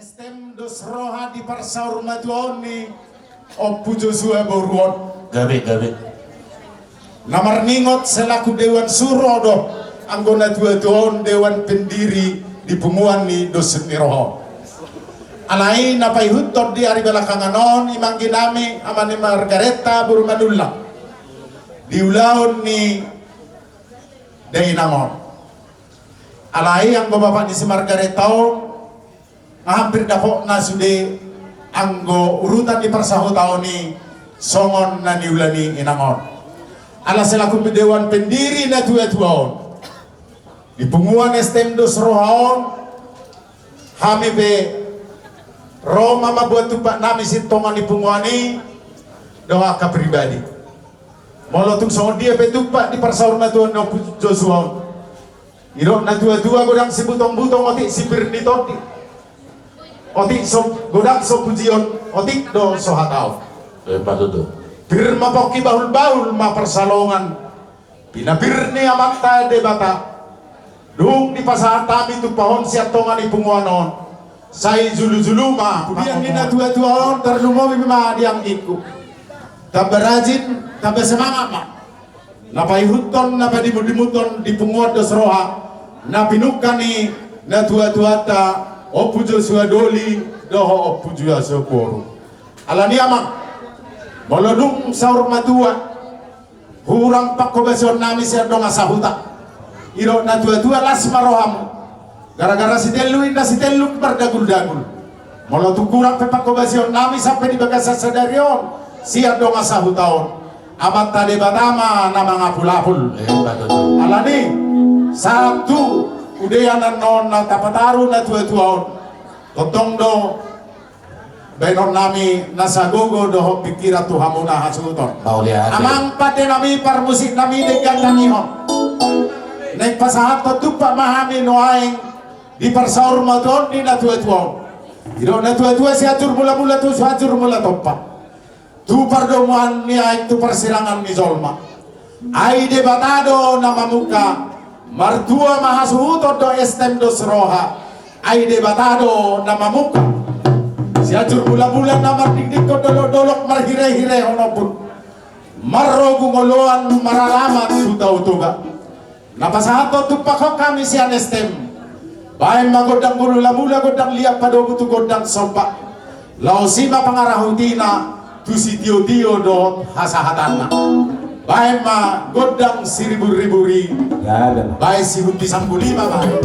Estem dos roha di parsaur matuoni Oppu Joshua Boruon Gabe Namar ningot selaku Dewan Surodo anggona tuan Dewan Pendiri di Punguan ni dosen roho alai napai hutod di hari belakanganon imang ginami amani Margareta Burumanulla di ulaun ni Dainamon alai yang bapak di si Margareta hampir dapok na sude anggo urutan di persahu tahun ni songon na niulani inangon ala selaku Dewan Pendiri na tua-tuaon di Punguan Estem dos rohaon kami be Roma mabuat tupak nami sintongan di Punguan ni doa ka pribadi molotung songon dia be tupak di persahu na tuan no Joshua irok na tua-tua godang si butong-butong otik sipir di todi otik so godang so pujion otik do so hatau patutu birma poki bahul-bahul ma persalongan pinabirni amanta debata dung di pasar tami tu pohon siatongan di Punguanon sai zulu-zulu ma kemudian nina tua-tua on terlumomi ma diang iku tambah rajin tambah semangat ma napai huton napa dimuton di Punguan dos roha na pinukan ni na tua-tua ta Oppu Joshua Doli doho Oppu Joshua Boru alani amang molodung saur matua hurang pakko beson nami siya dong asahuta iro na tua-tua las maroham gara-gara si telu inda si telu berdagul-dagul molodung kurang pakko beson nami sampai di bagasa sadarion siya dong asahutaon amat tade batama nama ngapul-apul alani satu udayanan non na tapataru na tua-tua totong do benon nami nasagogo doho pikira tuhamuna hasuton amang pate nami par musik nami degan tanihon naik pasahat tupak mahami noaing di parsaur maton di na tua-tua iro na tua-tua si acur mula-mula tu si acur mula topa tu pardomuan ni aing tu persilangan ni zolma ai debatado nama muka martua mahasuhuto do Estem dos roha ai debatado nama muka si acur bulan-bulan namar dik-dik ko dolok-dolok marhire-hire honopun marrogu ngoloan maralamat utau-tuga napasahato tupakok kami si Estem bayan magodang mula-mula godang liap padogu tu godang sompa lausima pangarahutina tu si tio-tio do hasahatanna bayan ma godang siribu-riburi bayan si hunti sambulima bayan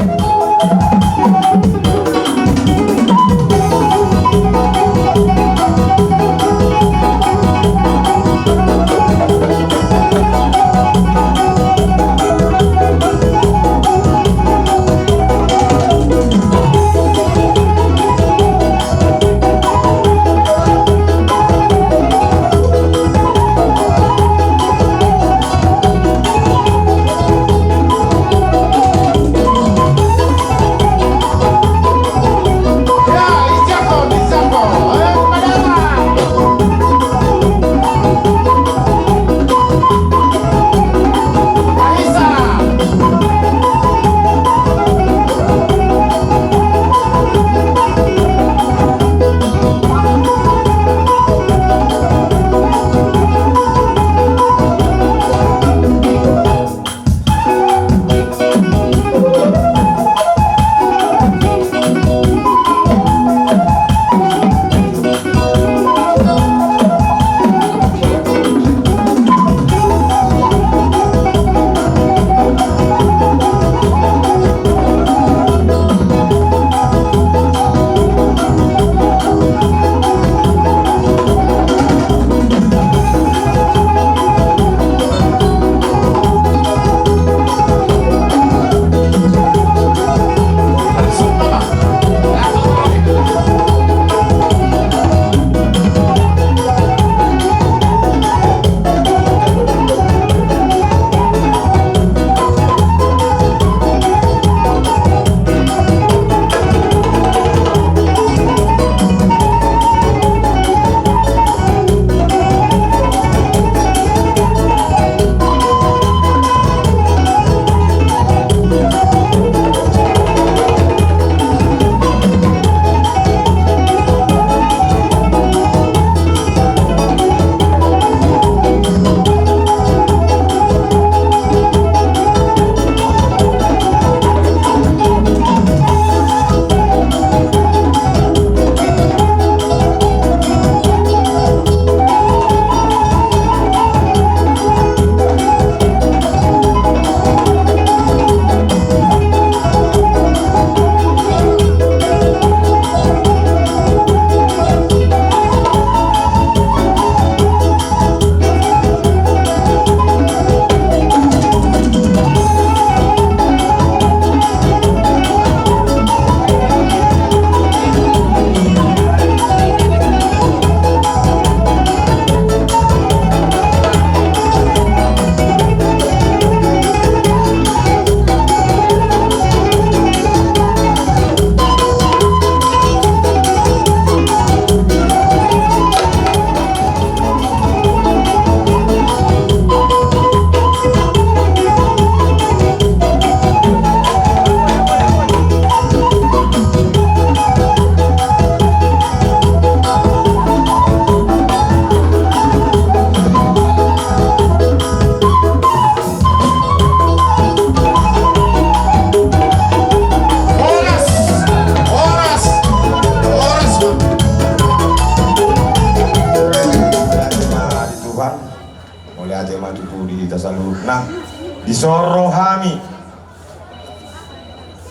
Sorohami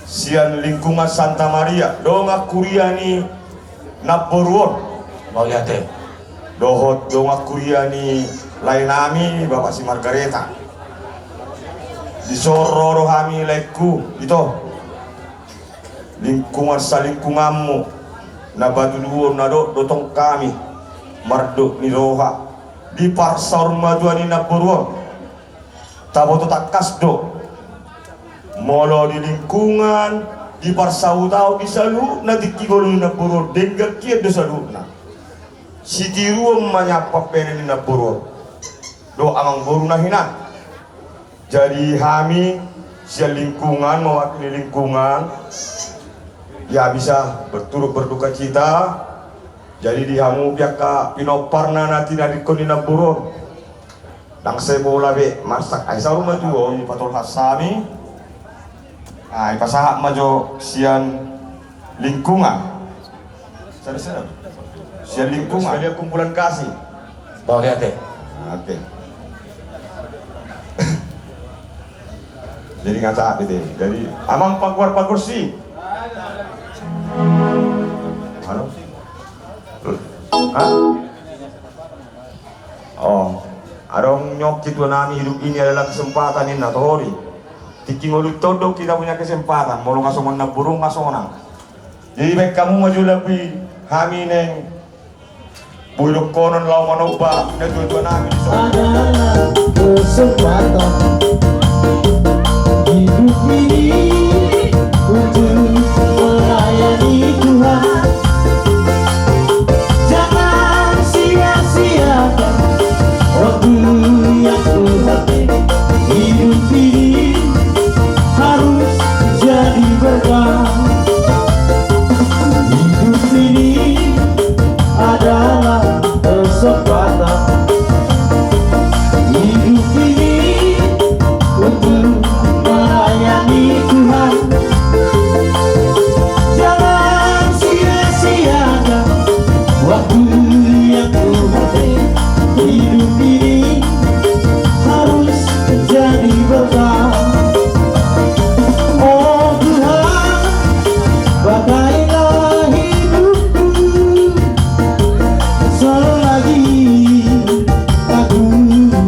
sian lingkungan Santa Maria donga kuriani Naporuon mau lihat deh. dohot donga kuriani lainami Bapak si Margareta di Sorohami leku itu lingkungan salingkunganmu na baduluon na dotong kami marduk ni roha di parsar maduani Naporuon taboto takas do molo di lingkungan di parsautau di salu na dikigolo na puro dengga kia do salu na si tiruo manyapa pene na puro do amang boru na hina jadi kami si lingkungan mewakili lingkungan ya bisa berturut berduka cita jadi dihamu pihak pinoparna nanti nadikoni na puro dang sebola be masak ay sa rumah tuo ni patol hasami ay pasahak majo sian lingkungan sada sian lingkungan dia kumpulan kasih Mau lihat deh. oke jadi ngata gitu jadi amang pagwar si halo hah oh adong nyok itu nami hidup ini adalah kesempatan ini natori tiki ngolu todo kita punya kesempatan mau ngasongan na burung ngasongan jadi baik kamu maju lebih kami neng buluk konon lau manoba na tujuan nami di sana adalah kesempatan hidup ini untuk melayani Tuhan. Jangan sia-siakan waktu yang Tuhan beri. Hidup ini harus jadi berkah. Hidup ini adalah kesempatan. Hidup ini untuk melayani Tuhan. Jangan sia-siakan waktu yang Tuhan beri. Hidup ini harus menjadi berkah. Oh Tuhan, pakailah hidupku selagi aku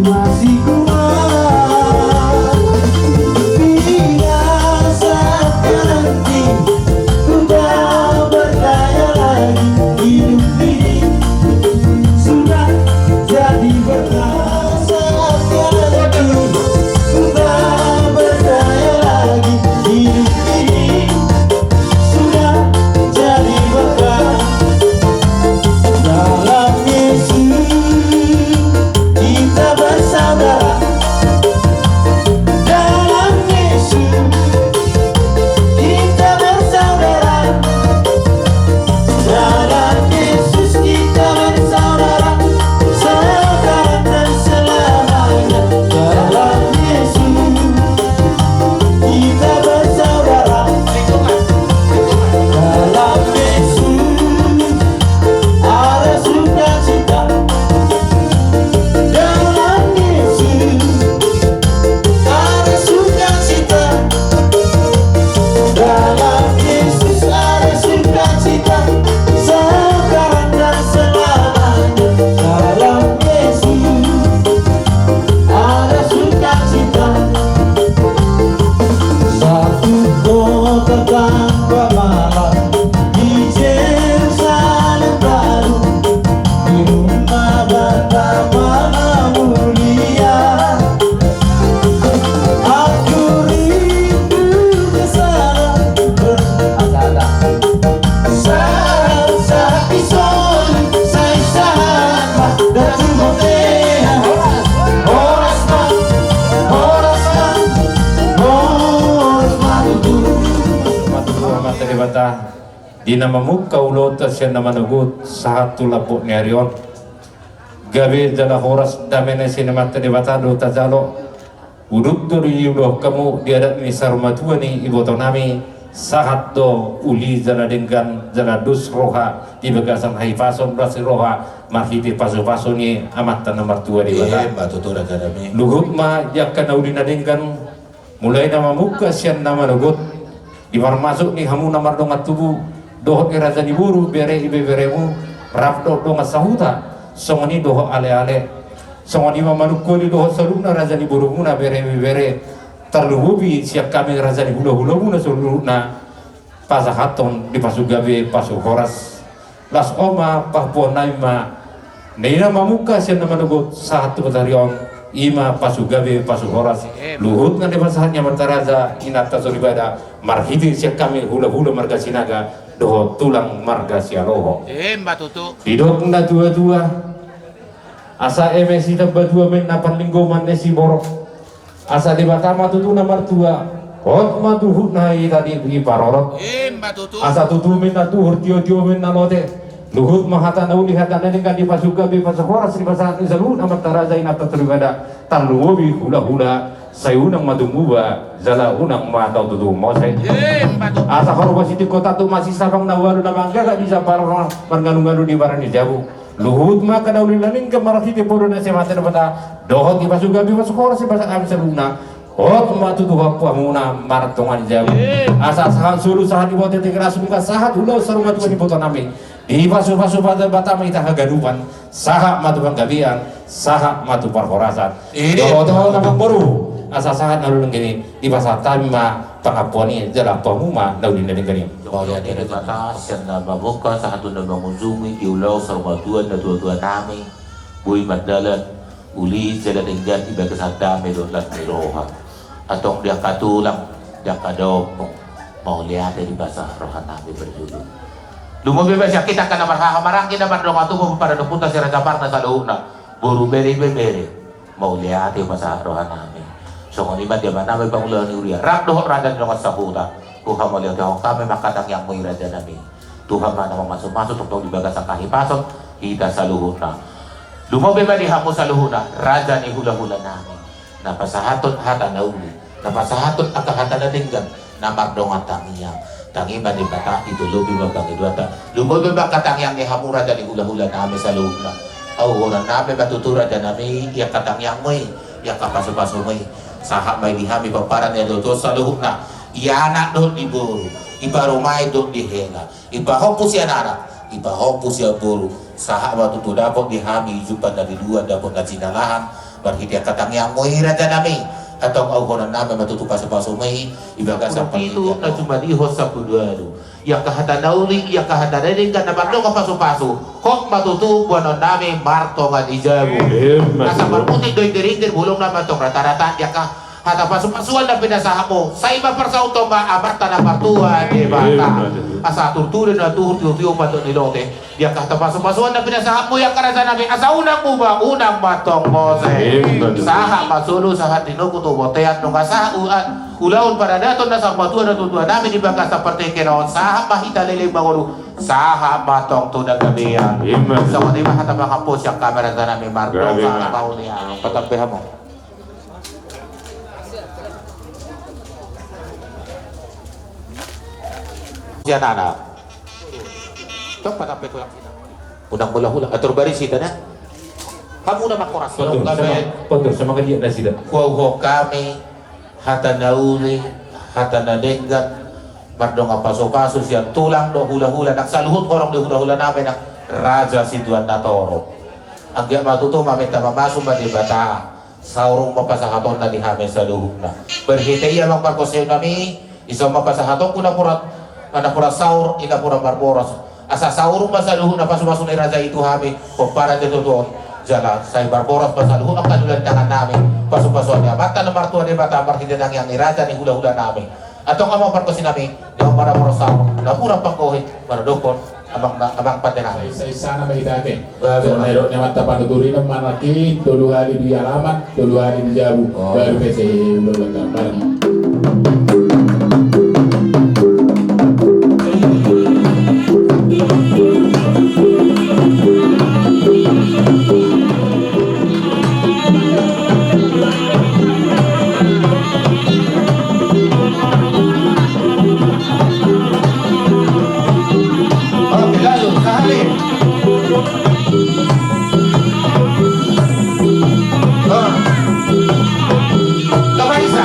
masih kuat. Bila saatnya nanti ku tak berdaya lagi, hidup ini sudah jadi berkah. Saatnya nanti ku tak berdaya lagi, hidup ini sudah jadi berkah. Dalam Yesus kita bersaudara. Dalam Yesus kita bersaudara. Dalam Yesus kita bersaudara. Sekarang dan selamanya. Dalam Yesus kita bersaudara. Dalam Yesus ada sukacita. Dalam Yesus ada sukacita. Dalam Yesus ada sukacita. Sekarang dan selamanya. Dalam Yesus ada sukacita. Satu kota tanpa malam di Yerusalem baru, di rumah Bapa mana mulia. Aku rindu ke sana berada. Saat isul saya sahabat dan Timotea. Horasman, horasman, horasman itu. Selamat teribata di namamu kaulo tasya nama nagut satu lapuk nyarion gabe jala horas damene sinema teribata do tajalo uduk duri yudo kamu diadat ni sarmatuani iboto nami sahat do uli jala dengan jala dus roha di bagasan haifason brasi roha mahiti pasu-pasu ni amat nomor 2 di bata batu tu dah kami. luhut ma yakkan ulina dengan mulai nama muka sian nama dogot di masuk nih hamu namar dongat tubuh dohot ni raja diburu bere ibe beremu rap dongat sahuta songoni dohot ale-ale songoni mamanukko di dohot saluna raja diburu muna bere ibe bere terluhubi siap kami raja dibulu-hulu muna suluna pasahaton di pasugabe pasu horas las oma pahpuan naima neina mamuka sian nama dogot satu batarion ima pasugabe pasu horas luhut nga debasahannya martaraza inata soribada marhidi siya kami hula-hula marga sinaga doho tulang marga sialoho Mbatutu. didok na dua-dua asa emesi tabadua men napan linggoman nesi borok asa debatama tutu na martua hot matuhut na tadi di parorot Mbatutu. asa tutu men na tuhur tio-tio men na lote luhut mahata na ulihat na dengan di pasugabe pasu horas di pasahan isalun amat taraza inata soribada tanluwobi hula-hula sayunang madumuba zala unang matau tutu mosay Mbatutu. asa korba siti kota tu masih sabang nawaru na mangga gak bisa parang mangganu-nganu di barang di jabu luhut maka daulin laning ke marasiti podo na semata na bata dohot di pasugabi pasukora si pasak kami seruna hot matu tu hapua muna maratongan di jabu asa sahan sulu sahan di bote tegeras muka sahat ulo sarunga tuan di boto nami di pasu-pasu pada batama ita hagadupan sahak matu panggabian sahak matu parkorasan dohot namang baru asa sahat nalulung gini di pasar tama pangapuani jala pamuma naulin na gini Kaya dari batas yang nama muka satu nama muzumi diulau sama tuan dan tua-tua nami bui madalan uli jalan enggan tiba kesada medotlas meroha atau dia katulang dia kadopong mau lihat dari bahasa rohan nabi berjudul lumo bebas ya kita kana marhamarang kita bardong atuh pada dupunta si raja parna sa luhna buru beri mau lihat dari bahasa rohan nabi so ngoni ba dia mana ba ulah ni uria rak doh raja dong sahuta Tuhan melihat kami makadang yang raja nami Tuhan mana masuk-masuk untuk dibagas kahi pasok kita saluhuna lumo beba di hamu saluhuna raja ni hula-hula nami napasahaton hata nauli napasahaton aka hata nadinggan namar dongan tangiang tangi ba di bata itu lubi babang idwata lumo beba katang yang ni hamu raja ni hula-hula nami saluhuna au hula nami batutu raja nami ya katang yang moi ya kapasu-pasu moi sahak may dihami paparan ya dodo saluhuna iya anak doon di buru iba rumay doon di hela iba hopus ya anak iba hopus ya buru sahak waktu tu dapat dihami jupan dari dua dapat na sinalahan berarti dia katang yang moira dan nami atau auhonan nami matutu pasu-pasu may iba kasang itu na cuma dihos sa kuduado ya kahata nauli ya kahata naling ka nabando ka pasu-pasu kok matutu buwanon nami marto nga di jabu nasa marputi doy dirindir bulong naman tong rata-rata ya ka hata pasu-pasuan na pinasaha mo sa iba persauto maabata na partuan di bata asa turturin na tuhur-tuhur pa doon nilote ya kahata pasu-pasuan na pinasaha mo ya karasa namin asa unang mo ba unang batong mo saha masulo sa hatino ko to boteat nung asa ulaon para daton na sa batuan na tutuan namin ibaga sa parte kinaon saha mahita lilig mangulu saha batong to nagabiyan sa mga iba hata makapos yung kamera sa namin Marco sa kaulihan patampihan mo siya nana ito patampi ko lang sila unang hula-hula atur barisita na kamu na makoras Pondor sama kan dia na sila kuho kami hata nauli hata nadenggan mardong paso-paso siya tulang do hula-hula nagsaluhot korong do hula-hula namin ng raja si Tuan Natoro ang diya matuto mamita mamasong ba di bata saurong mapasahaton na di hamin sa luhog na berhitay ang magpagkosyo nami isang mapasahaton ko na pura saur ina pura barboras asa saurong masaluhog na paso-paso na raja itu hamin o para dito doon jala sa barboras pasaluhog ang kanulan tangan namin paso-paso niya mata na martua di bata marhitay yang ni raja ni hula-hula namin atong amang parkosin namin di para pura saur na pura pangkohit para dokon abang patenang sa sana may dati so meron naman tapanuturi ng manaki tulu hari di alamat tulu hari di jabu baru kasi ulang gambar Kapaisa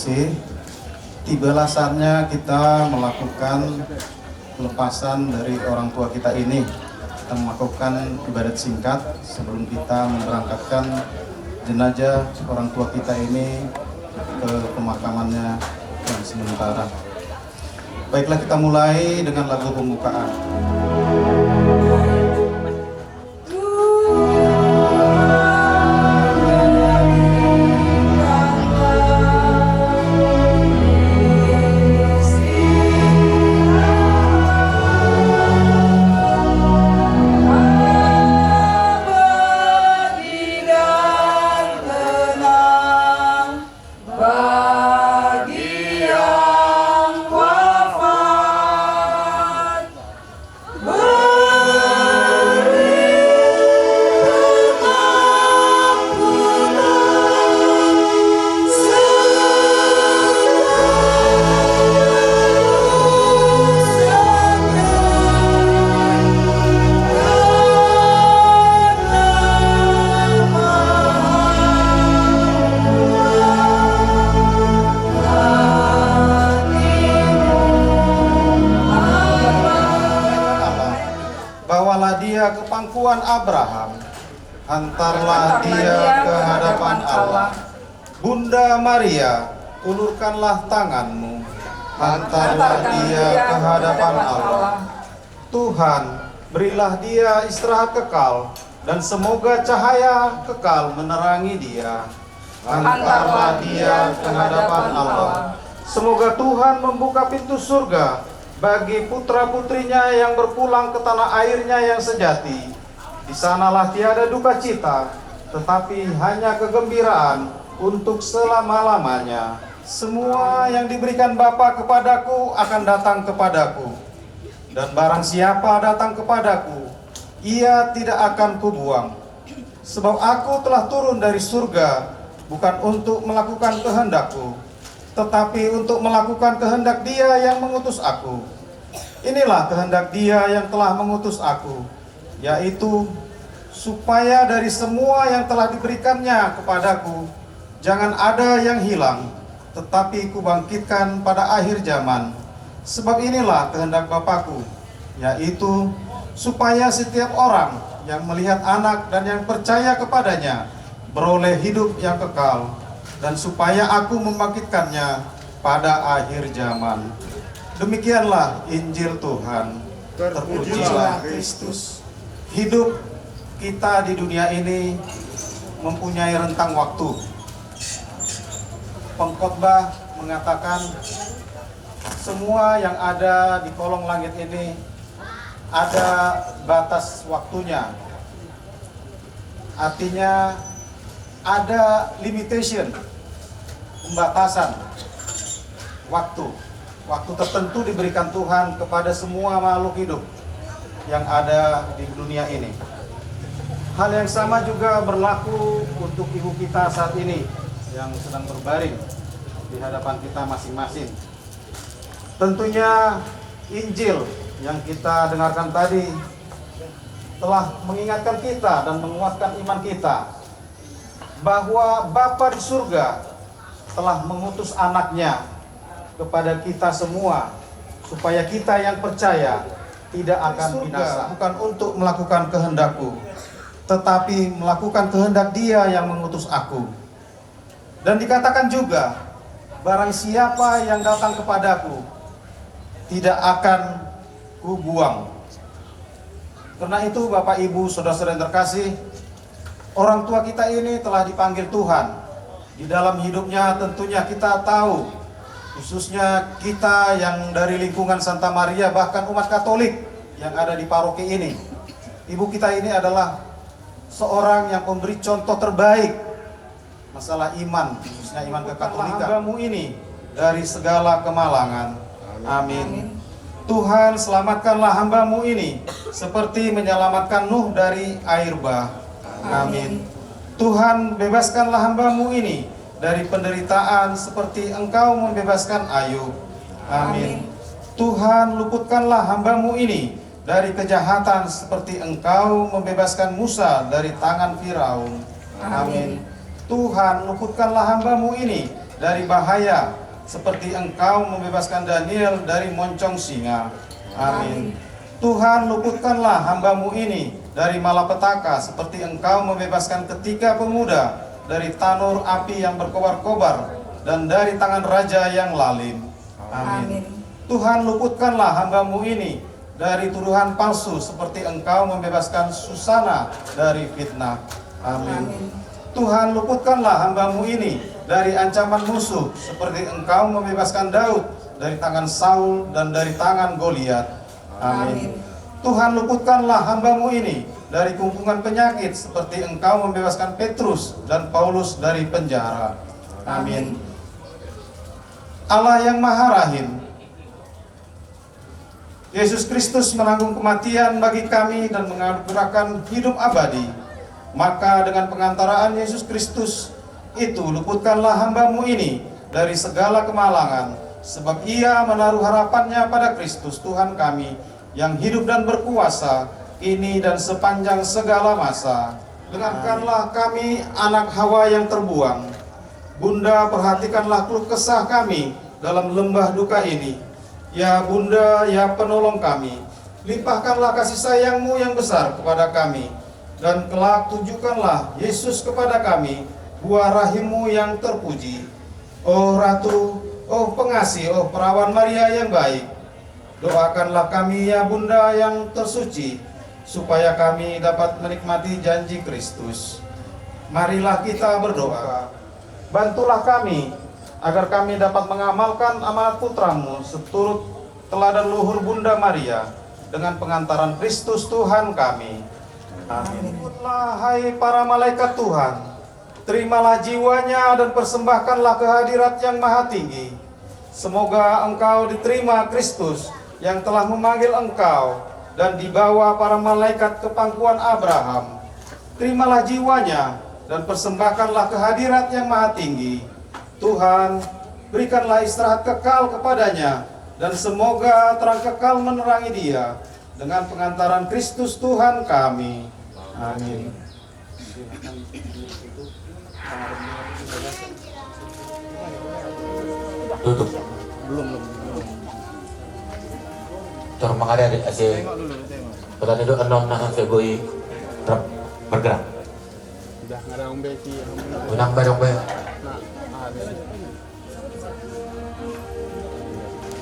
kasih. Tibalah saatnya kita melakukan pelepasan dari orang tua kita ini. Kita melakukan ibadat singkat sebelum kita memberangkatkan jenazah orang tua kita ini ke pemakamannya yang sementara. Baiklah, kita mulai dengan lagu pembukaan. Bawalah dia ke pangkuan Abraham, hantarlah dia ke hadapan Allah. Bunda Maria, ulurkanlah tanganmu, hantarlah dia ke hadapan Allah. Tuhan, berilah dia istirahat kekal, dan semoga cahaya kekal menerangi dia. Hantarlah dia ke hadapan Allah. Semoga Tuhan membuka pintu surga bagi putra-putrinya yang berpulang ke tanah airnya yang sejati. Di sanalah tiada duka cita, tetapi hanya kegembiraan untuk selama-lamanya. Semua yang diberikan Bapa kepadaku akan datang kepadaku, dan barang siapa datang kepadaku, ia tidak akan kubuang. Sebab aku telah turun dari surga, bukan untuk melakukan kehendakku, tetapi untuk melakukan kehendak Dia yang mengutus aku. Inilah kehendak Dia yang telah mengutus aku, yaitu supaya dari semua yang telah diberikannya kepadaku, jangan ada yang hilang, tetapi kubangkitkan pada akhir zaman. Sebab inilah kehendak Bapakku, yaitu supaya setiap orang yang melihat Anak dan yang percaya kepadanya beroleh hidup yang kekal, dan supaya aku membangkitkannya pada akhir zaman. Demikianlah Injil Tuhan. Terpujilah Kristus. Hidup kita di dunia ini mempunyai rentang waktu. Pengkhotbah mengatakan semua yang ada di kolong langit ini ada batas waktunya. Artinya ada limitation, pembatasan waktu. Waktu tertentu diberikan Tuhan kepada semua makhluk hidup yang ada di dunia ini. Hal yang sama juga berlaku untuk ibu kita saat ini yang sedang berbaring di hadapan kita masing-masing. Tentunya Injil yang kita dengarkan tadi telah mengingatkan kita dan menguatkan iman kita bahwa Bapa di surga telah mengutus anaknya kepada kita semua, supaya kita yang percaya tidak akan binasa. Bukan untuk melakukan kehendakku, tetapi melakukan kehendak Dia yang mengutus aku. Dan dikatakan juga, barang siapa yang datang kepadaku tidak akan kubuang. Karena itu Bapak Ibu Saudara-saudara yang terkasih, orang tua kita ini telah dipanggil Tuhan. Di dalam hidupnya tentunya kita tahu, khususnya kita yang dari lingkungan Santa Maria, bahkan umat Katolik yang ada di paroki ini. Ibu kita ini adalah seorang yang memberi contoh terbaik masalah iman, khususnya iman kekatolikan. Hambamu ini dari segala kemalangan. Amin. Tuhan, selamatkanlah hambamu ini seperti menyelamatkan Nuh dari air bah. Amin. Tuhan, bebaskanlah hambamu ini dari penderitaan seperti Engkau membebaskan Ayub. Amin. Tuhan, luputkanlah hambamu ini dari kejahatan seperti Engkau membebaskan Musa dari tangan Firaun. Amin. Tuhan, luputkanlah hambamu ini dari bahaya, seperti Engkau membebaskan Daniel dari moncong singa. Amin. Tuhan, luputkanlah hamba-Mu ini dari malapetaka, seperti Engkau membebaskan ketiga pemuda dari tanur api yang berkobar-kobar dan dari tangan raja yang lalim. Amin. Tuhan, luputkanlah hamba-Mu ini dari tuduhan palsu, seperti Engkau membebaskan Susana dari fitnah. Amin. Tuhan, luputkanlah hamba-Mu ini dari ancaman musuh, seperti Engkau membebaskan Daud dari tangan Saul dan dari tangan Goliat. Amin. Tuhan, luputkanlah hamba-Mu ini dari kumpulan penyakit, seperti Engkau membebaskan Petrus dan Paulus dari penjara. Amin. Allah yang Maha Rahim, Yesus Kristus menanggung kematian bagi kami dan menganugerahkan hidup abadi. Maka dengan pengantaraan Yesus Kristus itu, luputkanlah hamba-Mu ini dari segala kemalangan, sebab ia menaruh harapannya pada Kristus Tuhan kami, yang hidup dan berkuasa ini dan sepanjang segala masa. Dengarkanlah kami anak Hawa yang terbuang. Bunda, perhatikanlah keluh kesah kami dalam lembah duka ini. Ya Bunda, ya penolong kami, limpahkanlah kasih sayang-Mu yang besar kepada kami, dan kelak tunjukkanlah Yesus kepada kami, buah rahim-Mu yang terpuji. Oh Ratu, oh pengasih, oh perawan Maria yang baik, doakanlah kami ya Bunda yang tersuci, supaya kami dapat menikmati janji Kristus. Marilah kita berdoa. Bantulah kami agar kami dapat mengamalkan amanat putra-Mu seturut teladan luhur Bunda Maria, dengan pengantaran Kristus Tuhan kami. Amin. Hai para malaikat Tuhan, terimalah jiwanya dan persembahkanlah kehadirat yang maha tinggi. Semoga engkau diterima Kristus yang telah memanggil engkau dan dibawa para malaikat ke pangkuan Abraham. Terimalah jiwanya dan persembahkanlah kehadirat yang maha tinggi. Tuhan, berikanlah istirahat kekal kepadanya, dan semoga terang kekal menerangi dia, dengan pengantaran Kristus Tuhan kami. Amin. Tutup. Cara mengalir asyik. Pada itu enom nah saya boy bergerak. Unang barong ba?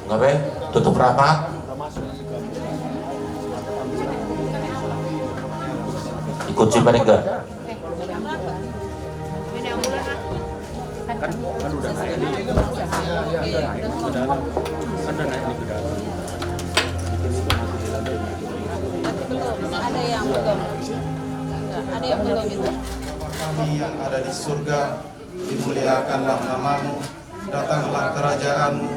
Ngabe? Tutup rapat. Ikut si mereka. Ada yang belum. Ada yang belum itu. Kami yang ada di surga, dimuliakanlah nama-Mu, datanglah kerajaan-Mu,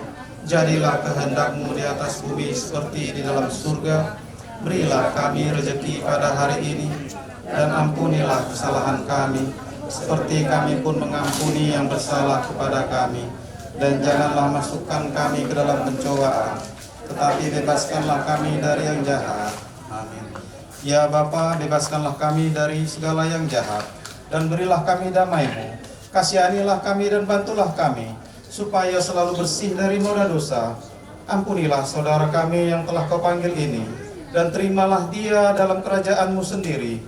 jadilah kehendak-Mu di atas bumi seperti di dalam surga. Berilah kami rezeki pada hari ini, dan ampunilah kesalahan kami, seperti kami pun mengampuni yang bersalah kepada kami. Dan janganlah masukkan kami ke dalam pencobaan, tetapi bebaskanlah kami dari yang jahat. Amin. Ya Bapa, bebaskanlah kami dari segala yang jahat, dan berilah kami damai-Mu. Kasihanilah kami dan bantulah kami, supaya selalu bersih dari noda dosa. Ampunilah saudara kami yang telah Kau panggil ini, dan terimalah dia dalam kerajaan-Mu sendiri.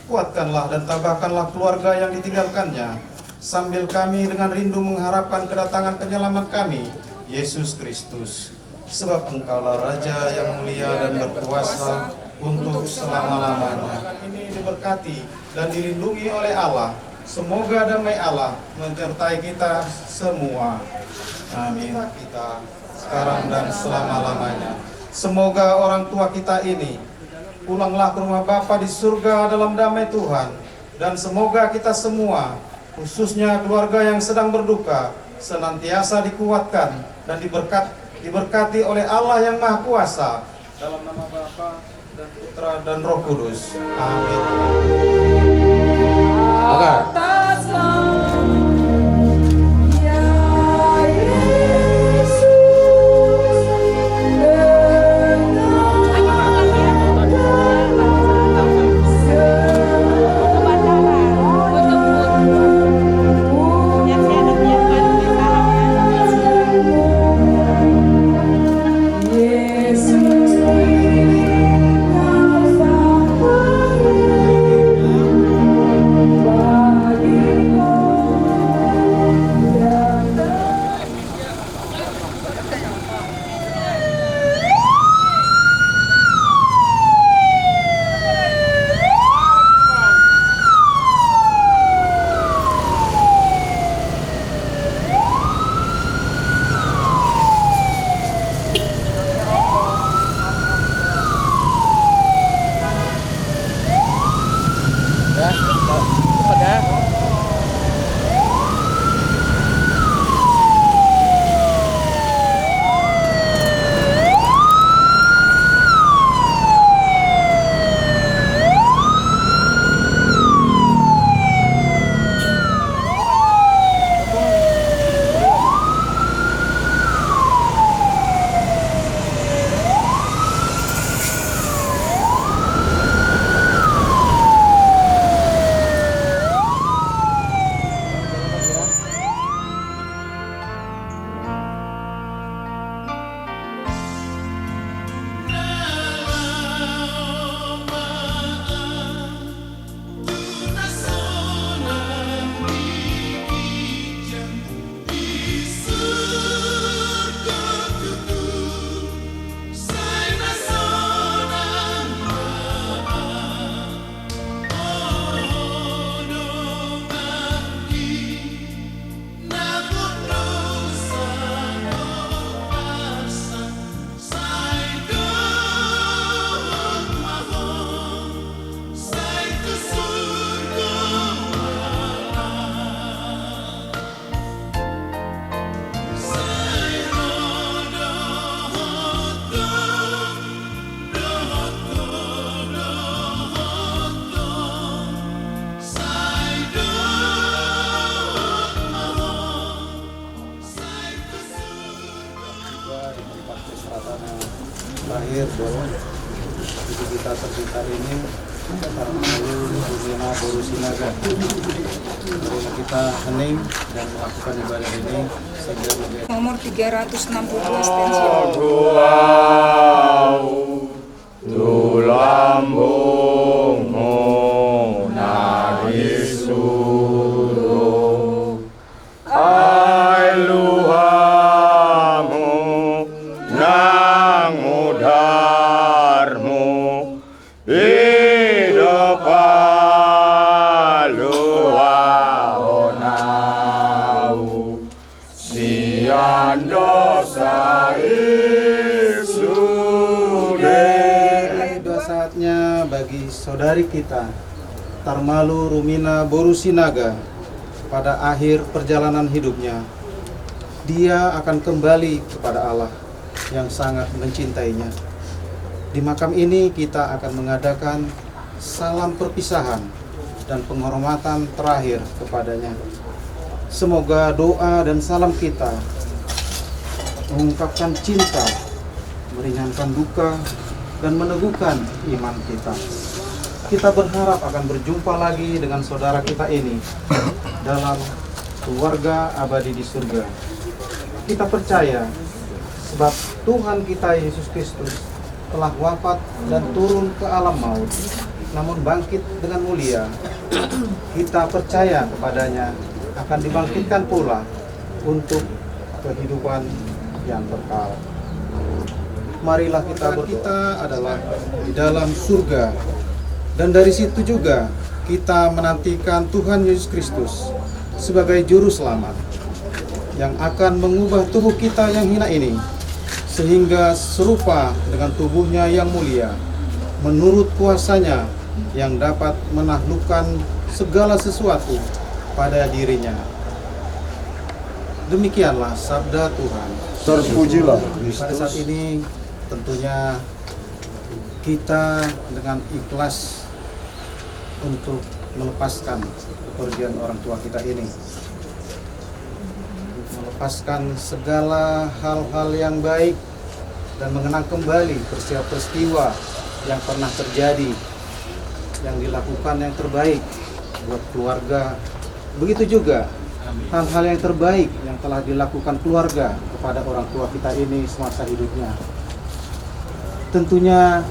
Kuatkanlah dan tabahkanlah keluarga yang ditinggalkannya, sambil kami dengan rindu mengharapkan kedatangan penyelamat kami, Yesus Kristus. Sebab Engkaulah Raja yang mulia dan berkuasa untuk selama-lamanya. Ini diberkati dan dilindungi oleh Allah. Semoga damai Allah menyertai kita semua. Amin. Kita sekarang dan selama-lamanya. Semoga orang tua kita ini pulanglah ke rumah Bapa di surga dalam damai Tuhan. Dan semoga kita semua, khususnya keluarga yang sedang berduka, senantiasa dikuatkan dan diberkati oleh Allah yang Maha Kuasa, dalam nama Bapa dan Putra dan Roh Kudus. Amin. terakhir bahwa ibu kita tercinta ini Tarmalu Rumina Borusinaga. Marilah kita hening dan melakukan ibadah ini segera menjadi Nomor 362 stensil. Tulambung narisuru ai luhamu nang udarmu idopaluahonau sian dosa Sudah saatnya bagi saudari kita Tarmalu Rumina Borusinaga pada akhir perjalanan hidupnya dia akan kembali kepada Allah yang sangat mencintainya. Di makam ini kita akan mengadakan salam perpisahan dan penghormatan terakhir kepadanya. Semoga doa dan salam kita mengungkapkan cinta, meringankan duka, dan meneguhkan iman kita. Kita berharap akan berjumpa lagi dengan saudara kita ini dalam keluarga abadi di surga. Kita percaya sebab Tuhan kita Yesus Kristus telah wafat dan turun ke alam maut, namun bangkit dengan mulia. Kita percaya kepadanya akan dibangkitkan pula untuk kehidupan yang kekal. Marilah kita berdoa. Kita adalah di dalam surga, dan dari situ juga kita menantikan Tuhan Yesus Kristus sebagai juru selamat yang akan mengubah tubuh kita yang hina ini sehingga serupa dengan tubuhnya yang mulia menurut kuasanya yang dapat menaklukkan segala sesuatu pada dirinya. Demikianlah sabda Tuhan. Terpujilah Pada saat ini tentunya kita dengan ikhlas untuk melepaskan kepergian orang tua kita ini, melepaskan segala hal-hal yang baik dan mengenang kembali peristiwa-peristiwa yang pernah terjadi, yang dilakukan yang terbaik buat keluarga. Begitu juga hal-hal yang terbaik yang telah dilakukan keluarga kepada orang tua kita ini semasa hidupnya. Tentunya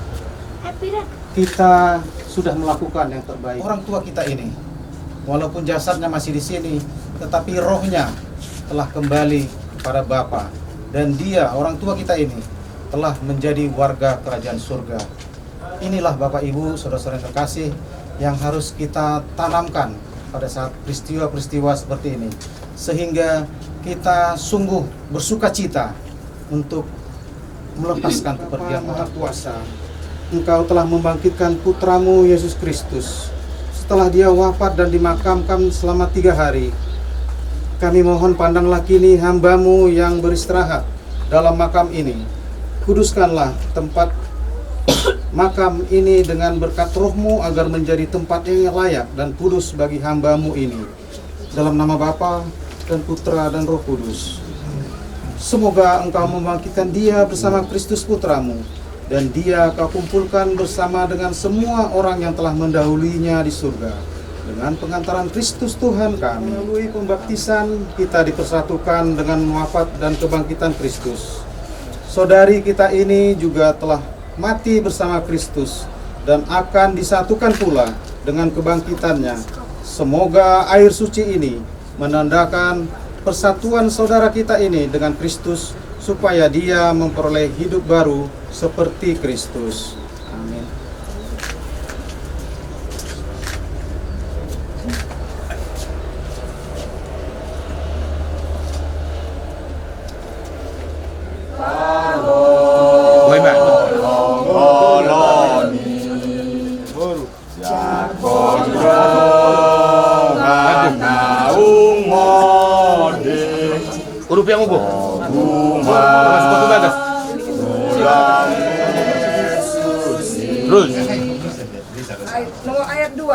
kita sudah melakukan yang terbaik. Orang tua kita ini, walaupun jasadnya masih di sini, tetapi rohnya telah kembali kepada Bapa, dan dia, orang tua kita ini, telah menjadi warga kerajaan surga. Inilah Bapak Ibu, saudara-saudara yang terkasih, yang harus kita tanamkan pada saat peristiwa-peristiwa seperti ini, sehingga kita sungguh bersuka cita untuk melepaskan kepergian Maha Kuasa. Engkau telah membangkitkan putramu Yesus Kristus setelah dia wafat dan dimakamkan selama 3 hari. Kami mohon pandanglah kini hambamu yang beristirahat dalam makam ini. Kuduskanlah tempat makam ini dengan berkat rohmu agar menjadi tempat yang layak dan kudus bagi hambamu ini. Dalam nama Bapa dan Putra dan Roh Kudus. Semoga engkau membangkitkan dia bersama Kristus putramu, dan dia kau kumpulkan bersama dengan semua orang yang telah mendahuluinya di surga. Dengan pengantaran Kristus Tuhan kami, melalui pembaptisan kita dipersatukan dengan wafat dan kebangkitan Kristus. Saudari kita ini juga telah mati bersama Kristus dan akan disatukan pula dengan kebangkitannya. Semoga air suci ini menandakan persatuan saudara kita ini dengan Kristus, supaya dia memperoleh hidup baru seperti Kristus. Amin. Huruf yang ubuh. Terus. Nomor ayat 2.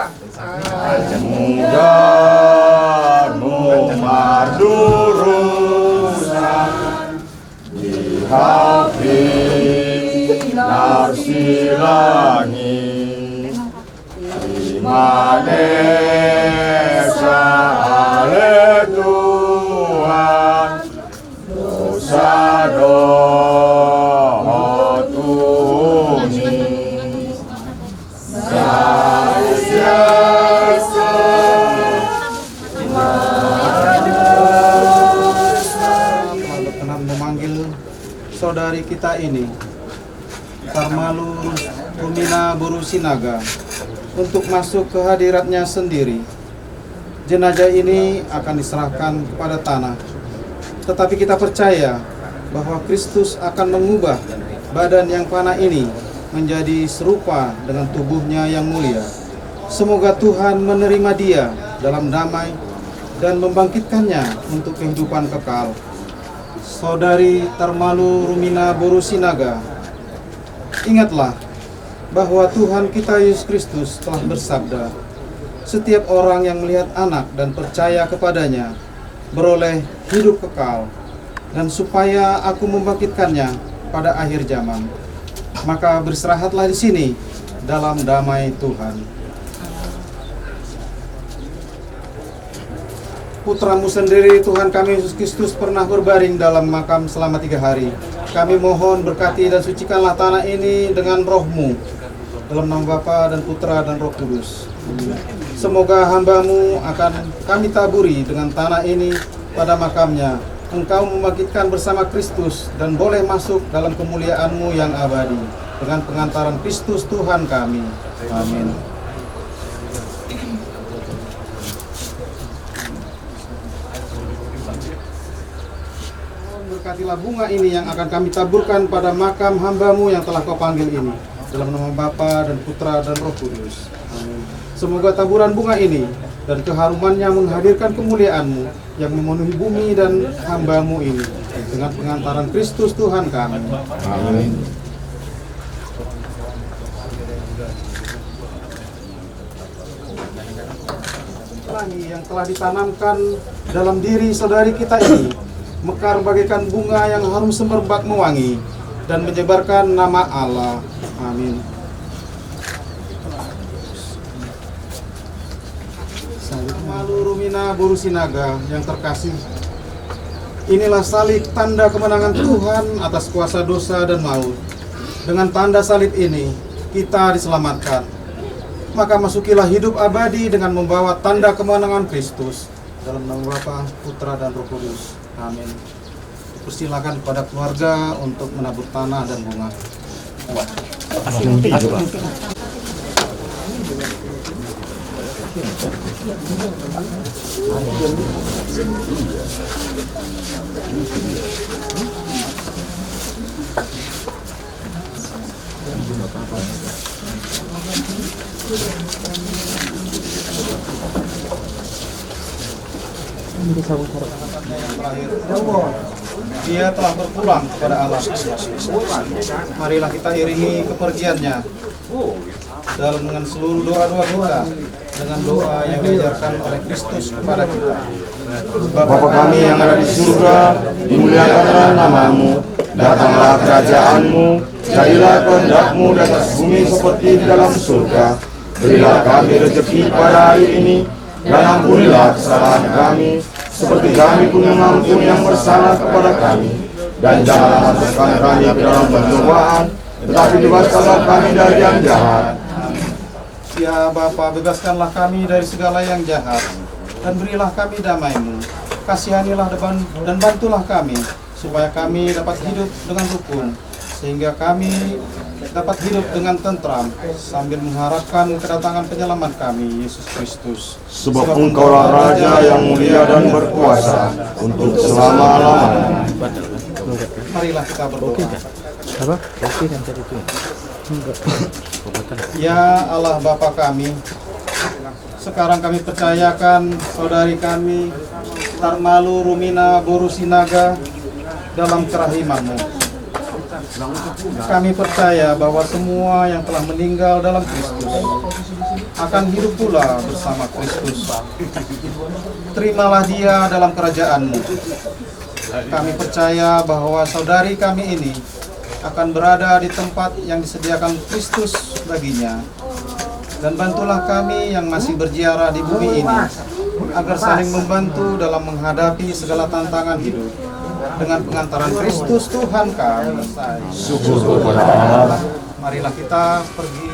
Di hati saudari kita ini, Tarmalu Rumina Borusinaga, untuk masuk ke hadiratnya sendiri. Jenazah ini akan diserahkan kepada tanah. Tetapi kita percaya bahwa Kristus akan mengubah badan yang panah ini menjadi serupa dengan tubuhnya yang mulia. Semoga Tuhan menerima dia dalam damai dan membangkitkannya untuk kehidupan kekal. Saudari Tarmalu Rumina Borusinaga, ingatlah bahwa Tuhan kita Yesus Kristus telah bersabda, setiap orang yang melihat anak dan percaya kepadanya beroleh hidup kekal, dan supaya aku membangkitkannya pada akhir zaman. Maka beristirahatlah di sini dalam damai Tuhan. Putramu sendiri Tuhan kami Yesus Kristus pernah berbaring dalam makam selama 3 hari. Kami mohon berkati dan sucikanlah tanah ini dengan roh-Mu, dalam nama Bapa dan Putra dan Roh Kudus. Semoga hamba-Mu akan kami taburi dengan tanah ini pada makamnya. Engkau membangkitkan bersama Kristus dan boleh masuk dalam kemuliaan-Mu yang abadi dengan pengantaran Kristus Tuhan kami. Amin. Berkatilah bunga ini yang akan kami taburkan pada makam hamba-Mu yang telah Kau panggil ini, dalam nama Bapa dan Putra dan Roh Kudus. Amin. Semoga taburan bunga ini dan keharumannya menghadirkan kemuliaan-Mu yang memenuhi bumi dan hamba-Mu ini dengan pengantaran Kristus Tuhan kami. Amin. Pelangi yang telah ditanamkan dalam diri saudari kita ini mekar bagaikan bunga yang harum semerbak mewangi dan menyebarkan nama Allah. Amin. Tarmalu Rumina Borusinaga yang terkasih, inilah salib tanda kemenangan Tuhan atas kuasa dosa dan maut. Dengan tanda salib ini kita diselamatkan. Maka masukilah hidup abadi dengan membawa tanda kemenangan Kristus. Dalam nama Bapa, Putra dan Roh Kudus. Amin. Persilakan kepada keluarga untuk menabur tanah dan bunga. Dia telah berpulang kepada Allah. Marilah kita iringi kepergiannya dengan seluruh doa-doa kita, dengan doa yang diajarkan oleh Kristus kepada kita. Bapa kami yang ada di surga, dimuliakanlah nama-Mu, datanglah kerajaan-Mu, jadilah kehendak-Mu di atas bumi seperti di dalam surga. Berilah kami rezeki pada hari ini, dan ampunilah kesalahan kami, seperti kami pun mengampuni yang bersalah kepada kami. Dan janganlah masukkan kami ke dalam pencobaan, tetapi bebaskanlah kami dari yang jahat. Ya Bapa, bebaskanlah kami dari segala yang jahat, dan berilah kami damai-Mu. Kasihanilah dan bantulah kami, supaya kami dapat hidup dengan rukun, sehingga kami dapat hidup dengan tentram, sambil mengharapkan kedatangan penyelamat kami, Yesus Kristus. Sebab Engkaulah Raja yang mulia dan berkuasa untuk selama-lamanya. Marilah kita berdoa. Ya Allah Bapa kami, sekarang kami percayakan saudari kami Tarmalu Rumina Borusinaga dalam kerahiman-Mu. Kami percaya bahwa semua yang telah meninggal dalam Kristus akan hidup pula bersama Kristus. Terimalah dia dalam kerajaan-Mu. Kami percaya bahwa saudari kami ini akan berada di tempat yang disediakan Kristus baginya. Dan bantulah kami yang masih berziarah di bumi ini, agar saling membantu dalam menghadapi segala tantangan hidup. Dengan pengantaran Kristus Tuhan kami. Syukur kepada Allah. Marilah kita pergi